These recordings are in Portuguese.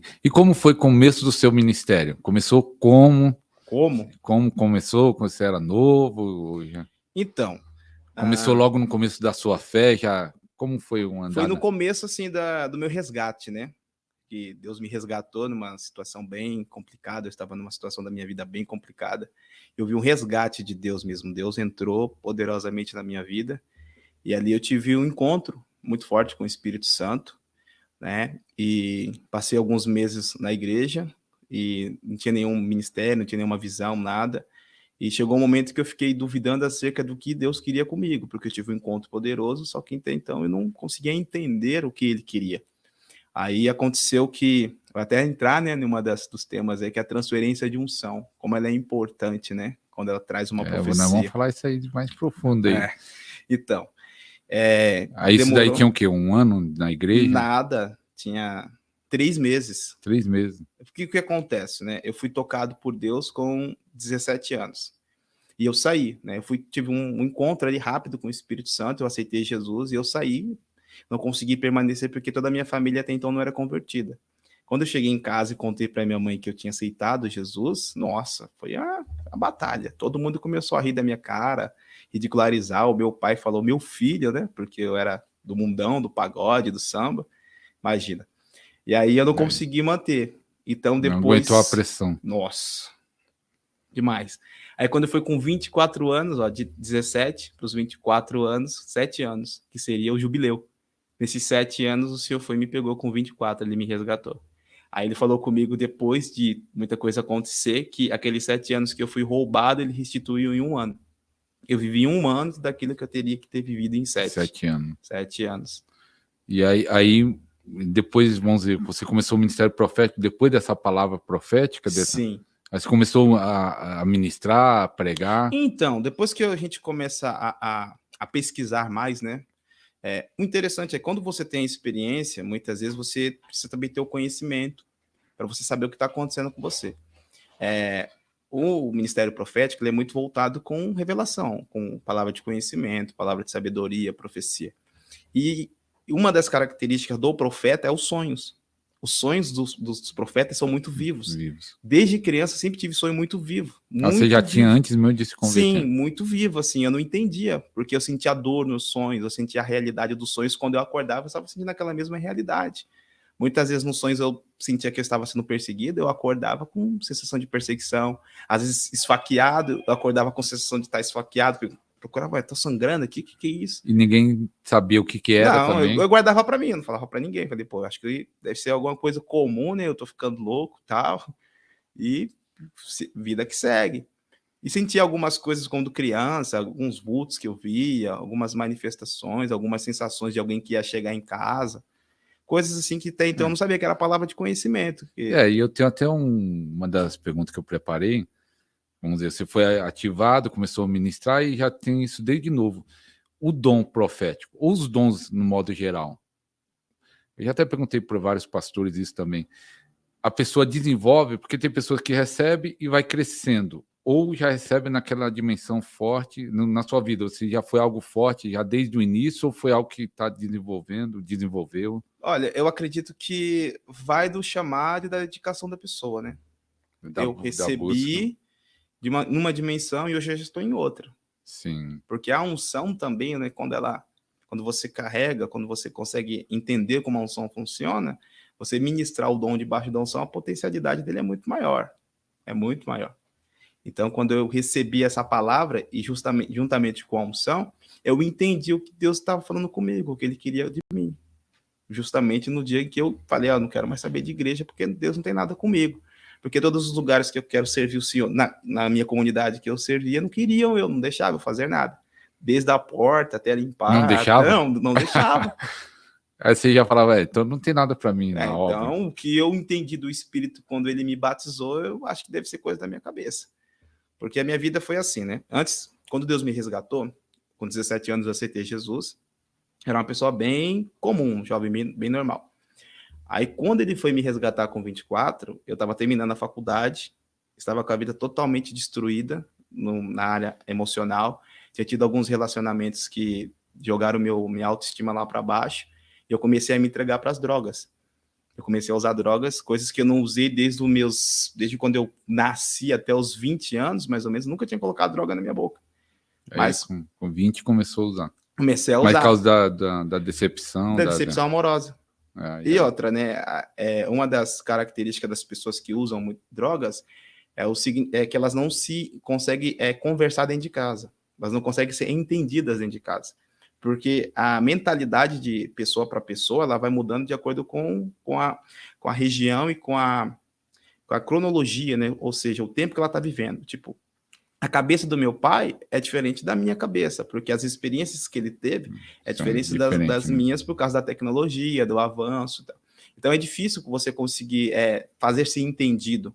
Sim. E como foi o começo do seu ministério? Começou como? Como? Como começou? Quando você era novo? Então, Começou logo no começo da sua fé? Já? Como foi o andar? foi no começo, assim, do meu resgate, né? Que Deus me resgatou numa situação bem complicada, eu estava numa situação da minha vida bem complicada. Eu vi um resgate de Deus mesmo. Deus entrou poderosamente na minha vida e ali eu tive um encontro muito forte com o Espírito Santo, né? E passei alguns meses na igreja e não tinha nenhum ministério, não tinha nenhuma visão, nada. E chegou um momento que eu fiquei duvidando acerca do que Deus queria comigo, porque eu tive um encontro poderoso, só que até então eu não conseguia entender o que ele queria. Aí aconteceu que, vou até entrar, né, numa dos temas aí, que é a transferência de unção, como ela é importante, né, quando ela traz uma profecia. Nós vamos falar isso aí de mais profundo aí. Então, aí isso daí tinha o quê? Um ano na igreja? Nada, tinha 3 meses. 3 meses. O que acontece, né? Eu fui tocado por Deus com 17 anos. E eu saí, né? Tive um encontro ali rápido com o Espírito Santo, eu aceitei Jesus e eu saí. Não consegui permanecer porque toda a minha família até então não era convertida. Quando eu cheguei em casa e contei para minha mãe que eu tinha aceitado Jesus, nossa, foi a batalha. Todo mundo começou a rir da minha cara, ridicularizar. O meu pai falou, meu filho, né? Porque eu era do mundão, do pagode, do samba. Imagina. E aí eu não consegui manter. Então depois... Não aguentou a pressão. Nossa, demais. Aí quando eu fui com 24 anos, ó, de 17 para os 24 anos, 7 anos, que seria o jubileu. Nesses 7 anos, o senhor foi e me pegou com 24, ele me resgatou. Aí ele falou comigo, depois de muita coisa acontecer, que aqueles 7 anos que eu fui roubado, ele restituiu em 1 ano. Eu vivi 1 ano daquilo que eu teria que ter vivido em 7. 7 anos. 7 anos. E aí, depois, vamos dizer, você começou o ministério profético, depois dessa palavra profética? Sim. Aí você começou a ministrar, a pregar? Então, depois que a gente começa a pesquisar mais, né? O interessante é quando você tem a experiência, muitas vezes você precisa também ter o conhecimento para você saber o que está acontecendo com você. O ministério profético ele é muito voltado com revelação, com palavra de conhecimento, palavra de sabedoria, profecia. E uma das características do profeta é os sonhos. Os sonhos dos profetas são muito vivos. Desde criança, sempre tive sonho muito vivo. Você já tinha antes mesmo de se converter? Sim, muito vivo, assim, eu não entendia, porque eu sentia dor nos sonhos, eu sentia a realidade dos sonhos, quando eu acordava, eu estava sentindo aquela mesma realidade. Muitas vezes nos sonhos eu sentia que eu estava sendo perseguido, eu acordava com sensação de perseguição, às vezes esfaqueado, eu acordava com sensação de estar esfaqueado, procurava, tô sangrando aqui, o que é isso? E ninguém sabia o que era também? Não, eu guardava para mim, eu não falava para ninguém, falei, pô, acho que deve ser alguma coisa comum, né, eu tô ficando louco, tal, e vida que segue. E sentia algumas coisas quando criança, alguns vultos que eu via, algumas manifestações, algumas sensações de alguém que ia chegar em casa, coisas assim que até então eu não sabia que era palavra de conhecimento. E eu tenho até uma das perguntas que eu preparei, vamos dizer, você foi ativado, começou a ministrar e já tem isso desde novo. O dom profético, ou os dons no modo geral. Eu já até perguntei para vários pastores isso também. A pessoa desenvolve, porque tem pessoas que recebem e vai crescendo, ou já recebe naquela dimensão forte na sua vida. Você já foi algo forte já desde o início, ou foi algo que está desenvolveu? Olha, eu acredito que vai do chamado e da dedicação da pessoa, né? Eu recebi numa dimensão e hoje eu já estou em outra. Sim. Porque a unção também, né, quando você carrega, quando você consegue entender como a unção funciona, você ministrar o dom debaixo da unção, a potencialidade dele é muito maior. É muito maior. Então, quando eu recebi essa palavra, e juntamente com a unção, eu entendi o que Deus estava falando comigo, o que ele queria de mim. Justamente no dia em que eu falei, não quero mais saber de igreja, porque Deus não tem nada comigo. Porque todos os lugares que eu quero servir o Senhor, na minha comunidade que eu servia, não queriam, eu não deixava eu fazer nada. Desde a porta até limpar. Não deixava? Não deixava. Aí você já falava, então não tem nada para mim na obra. Então, o que eu entendi do Espírito quando ele me batizou, eu acho que deve ser coisa da minha cabeça. Porque a minha vida foi assim, né? Antes, quando Deus me resgatou, com 17 anos eu aceitei Jesus, era uma pessoa bem comum, um jovem bem normal. Aí, quando ele foi me resgatar com 24, eu estava terminando a faculdade, estava com a vida totalmente destruída na área emocional, tinha tido alguns relacionamentos que jogaram minha autoestima lá para baixo, e eu comecei a me entregar para as drogas. Eu comecei a usar drogas, coisas que eu não usei desde quando eu nasci até os 20 anos, mais ou menos, nunca tinha colocado droga na minha boca. Mas com 20 começou a usar. comecei a Mas por usar. causa da decepção. Da decepção amorosa. E outra, né? Uma das características das pessoas que usam muito drogas é que elas não se conseguem conversar dentro de casa. Elas não conseguem ser entendidas dentro de casa. Porque a mentalidade de pessoa para pessoa, ela vai mudando de acordo com a região e com a cronologia, né? Ou seja, o tempo que ela está vivendo. Tipo, a cabeça do meu pai é diferente da minha cabeça, porque as experiências que ele teve é diferente das minhas por causa da tecnologia, do avanço. Então é difícil você conseguir fazer-se entendido.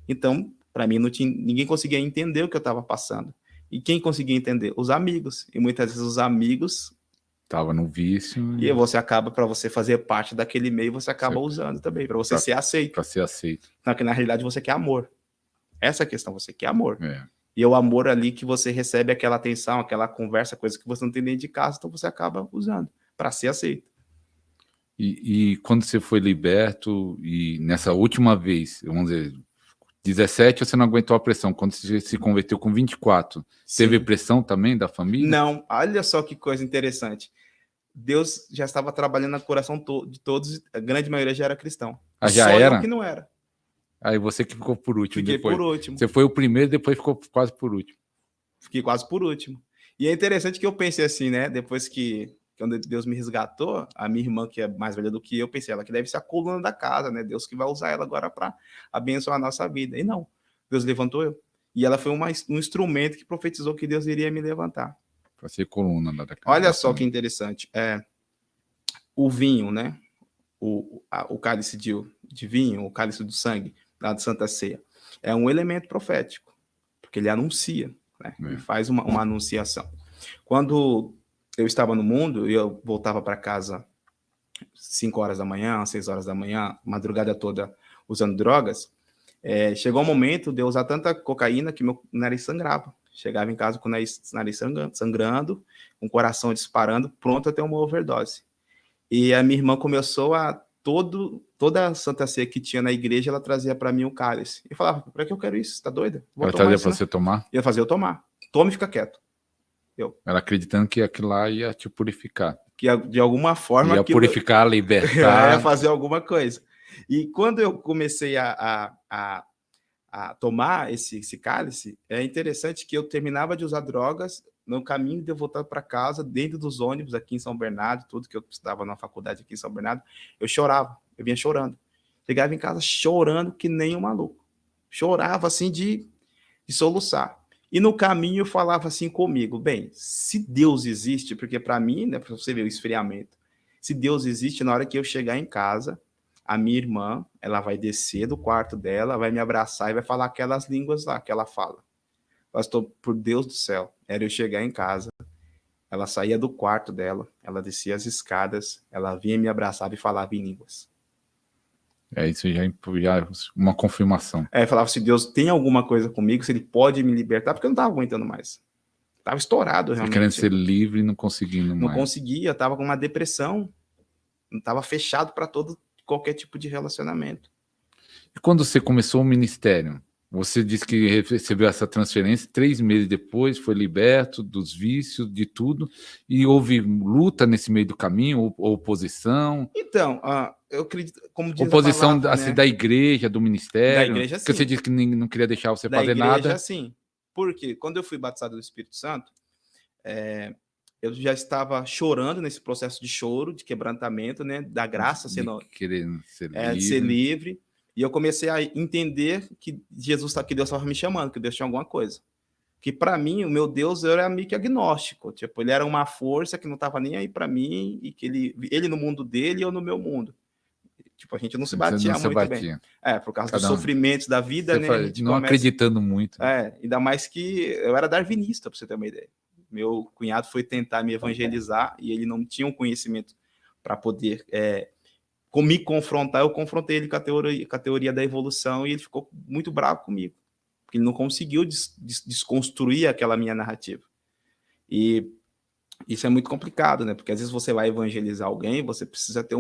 Então, para mim, ninguém conseguia entender o que eu estava passando. E quem conseguia entender? Os amigos. E muitas vezes os amigos estava no vício. E você acaba, para você fazer parte daquele meio, você acaba usando também, para você ser aceito. Para ser aceito. Então, que na realidade você quer amor. Essa é a questão, você quer amor. É. E é o amor ali que você recebe aquela atenção, aquela conversa, coisa que você não tem dentro de casa, então você acaba usando para ser aceito. E quando você foi liberto, e nessa última vez, vamos dizer, 17 você não aguentou a pressão, quando você se converteu com 24, Sim. teve pressão também da família? Não, olha só que coisa interessante. Deus já estava trabalhando no coração de todos, a grande maioria já era cristão. Já só era? eu que não era. Aí você que ficou por último. Fiquei depois. por último. Você foi o primeiro, depois ficou quase por último. Fiquei quase por último. E é interessante que eu pensei assim, né? Depois quando Deus me resgatou, a minha irmã, que é mais velha do que eu, pensei, ela que deve ser a coluna da casa, né? Deus que vai usar ela agora para abençoar a nossa vida. E não, Deus levantou eu. E ela foi um instrumento que profetizou que Deus iria me levantar. Para ser coluna da casa. Olha só que interessante. O vinho, né? O cálice de vinho, o cálice do sangue, lá de Santa Ceia, é um elemento profético, porque ele anuncia, né? Ele faz uma anunciação. Quando eu estava no mundo, eu voltava para casa 5 horas da manhã, 6 horas da manhã, madrugada toda usando drogas, chegou um momento de eu usar tanta cocaína que meu nariz sangrava. Chegava em casa com o nariz sangrando, com o coração disparando, pronto a ter uma overdose. E a minha irmã começou toda a Santa Ceia que tinha na igreja, ela trazia para mim um cálice. E falava, para que eu quero isso? Tá doida? Ela trazia para você tomar? Ia fazer eu tomar. Tome e fica quieto. Ela acreditando que aquilo lá ia te purificar. Que de alguma forma... Ia purificar, libertar. Ia fazer alguma coisa. E quando eu comecei a tomar esse cálice, é interessante que eu terminava de usar drogas no caminho de eu voltar para casa, dentro dos ônibus aqui em São Bernardo, tudo que eu estudava na faculdade aqui em São Bernardo, eu chorava, eu vinha chorando. Chegava em casa chorando que nem um maluco. Chorava assim de soluçar. E no caminho eu falava assim comigo, bem, se Deus existe, porque para mim, né, para você ver o esfriamento, se Deus existe, na hora que eu chegar em casa, a minha irmã, ela vai descer do quarto dela, vai me abraçar e vai falar aquelas línguas lá que ela fala. Pastor, por Deus do céu, era eu chegar em casa, ela saía do quarto dela, ela descia as escadas, ela vinha me abraçar e falava em línguas. Isso já é uma confirmação. Falava se Deus tem alguma coisa comigo, se ele pode me libertar, porque eu não estava aguentando mais. Estava estourado, realmente. Querendo ser livre e não conseguindo mais. Não conseguia, estava com uma depressão, não estava fechado para qualquer tipo de relacionamento. E quando você começou o ministério, você disse que recebeu essa transferência, 3 meses depois foi liberto dos vícios, de tudo, e houve luta nesse meio do caminho, ou oposição? Então, eu acredito, como diz oposição a palavra, né? da igreja, do ministério? Da igreja, sim. Porque você disse que não queria deixar você fazer nada. Da igreja, sim. Porque quando eu fui batizado do Espírito Santo, eu já estava chorando nesse processo de choro, de quebrantamento, né? Da graça, querendo ser livre. De ser livre. E eu comecei a entender que que Deus estava me chamando, que Deus tinha alguma coisa. Que para mim, o meu Deus era meio que agnóstico. Tipo, ele era uma força que não estava nem aí para mim, e que ele no mundo dele e eu no meu mundo. Tipo, a gente não se batia muito bem. Por causa dos sofrimentos da vida, né? A gente não acreditando muito. Ainda mais que eu era darwinista, para você ter uma ideia. Meu cunhado foi tentar me evangelizar e ele não tinha um conhecimento para poder me confrontar. Eu confrontei ele com a teoria da evolução e ele ficou muito bravo comigo, porque ele não conseguiu desconstruir aquela minha narrativa. E isso é muito complicado, né? Porque às vezes você vai evangelizar alguém, você precisa ter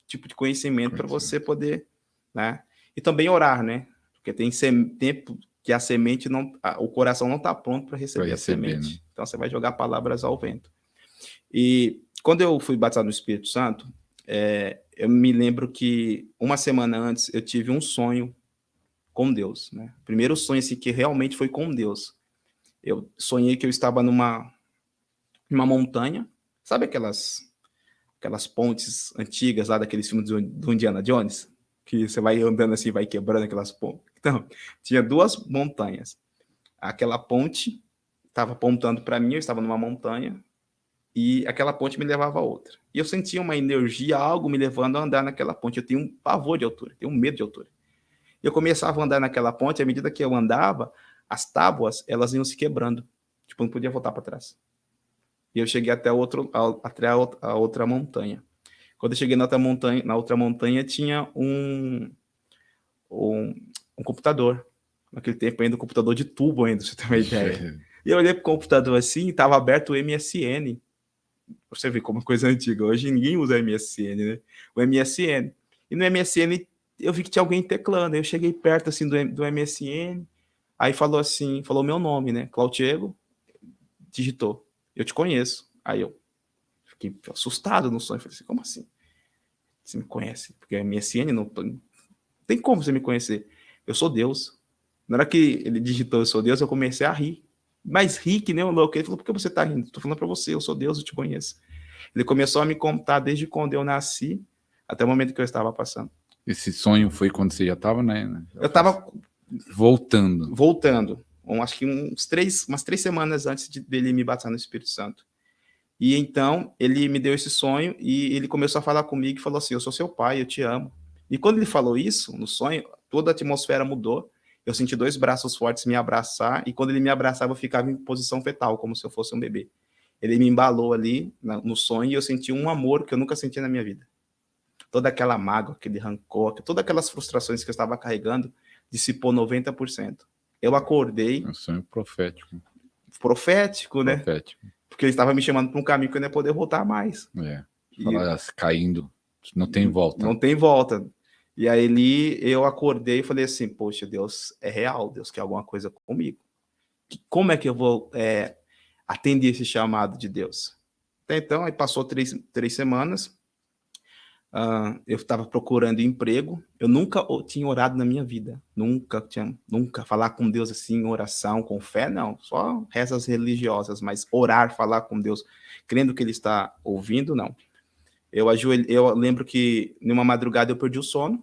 tipo de conhecimento para você poder, né? E também orar, né? Porque tem tempo que a semente não, o coração não está pronto para receber a semente. Né? Então você vai jogar palavras ao vento. E quando eu fui batizado no Espírito Santo, eu me lembro que uma semana antes eu tive um sonho com Deus, né? Primeiro sonho assim, que realmente foi com Deus. Eu sonhei que eu estava numa montanha, sabe aquelas pontes antigas lá daqueles filmes do Indiana Jones? Que você vai andando assim, vai quebrando aquelas pontes. Então, tinha duas montanhas. Aquela ponte estava apontando para mim, eu estava numa montanha, e aquela ponte me levava a outra. E eu sentia uma energia, algo me levando a andar naquela ponte. Eu tenho um pavor de altura, tenho um medo de altura. E eu começava a andar naquela ponte, à medida que eu andava, as tábuas, elas iam se quebrando. Tipo, não podia voltar para trás. E eu cheguei até a outra montanha. Quando eu cheguei na outra montanha tinha um computador. Naquele tempo ainda, um computador de tubo ainda, pra você ter uma ideia. E eu olhei pro computador assim, e estava aberto o MSN. Você vê como é coisa antiga. Hoje ninguém usa MSN, né? O MSN. E no MSN eu vi que tinha alguém teclando. Eu cheguei perto assim do MSN. Aí falou meu nome, né? Clautiego. Digitou. Eu te conheço. Aí eu fiquei assustado no sonho. Falei assim, como assim? Você me conhece? Porque MSN não tem como você me conhecer. Eu sou Deus. Na hora que ele digitou eu sou Deus, eu comecei a rir. Mas ri que nem um louco. Ele falou, por que você tá rindo? Tô falando pra você, eu sou Deus, eu te conheço. Ele começou a me contar desde quando eu nasci até o momento que eu estava passando. Esse sonho foi quando você já estava, né? Eu estava voltando. Acho que umas 3 semanas antes dele me batizar no Espírito Santo. E então ele me deu esse sonho e ele começou a falar comigo e falou assim, eu sou seu pai, eu te amo. E quando ele falou isso, no sonho, toda a atmosfera mudou. Eu senti 2 braços fortes me abraçar, e quando ele me abraçava, eu ficava em posição fetal, como se eu fosse um bebê. Ele me embalou ali no sonho e eu senti um amor que eu nunca senti na minha vida. Toda aquela mágoa, aquele rancor, todas aquelas frustrações que eu estava carregando, dissipou 90%. Eu acordei... Um sonho profético. Profético, né? Profético. Porque ele estava me chamando para um caminho que eu não ia poder voltar mais. Caindo, não tem volta. Não tem volta. E aí eu acordei e falei assim, poxa, Deus é real, Deus quer alguma coisa comigo. Como é que eu vou atender esse chamado de Deus? Até então, aí passou 3 semanas, eu estava procurando emprego, eu nunca tinha orado na minha vida, nunca falar com Deus assim, em oração, com fé, não, só rezas religiosas, mas orar, falar com Deus, crendo que Ele está ouvindo, não. Eu lembro que numa madrugada eu perdi o sono,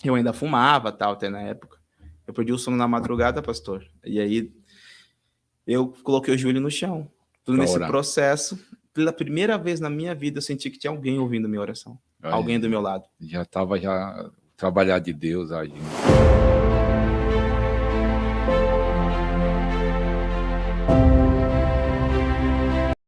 eu ainda fumava, tal, até na época. Eu perdi o sono na madrugada, pastor. E aí eu coloquei o joelho no chão. Tudo nesse processo, pela primeira vez na minha vida, eu senti que tinha alguém ouvindo minha oração. Alguém do meu lado. Já estava trabalhar de Deus agindo.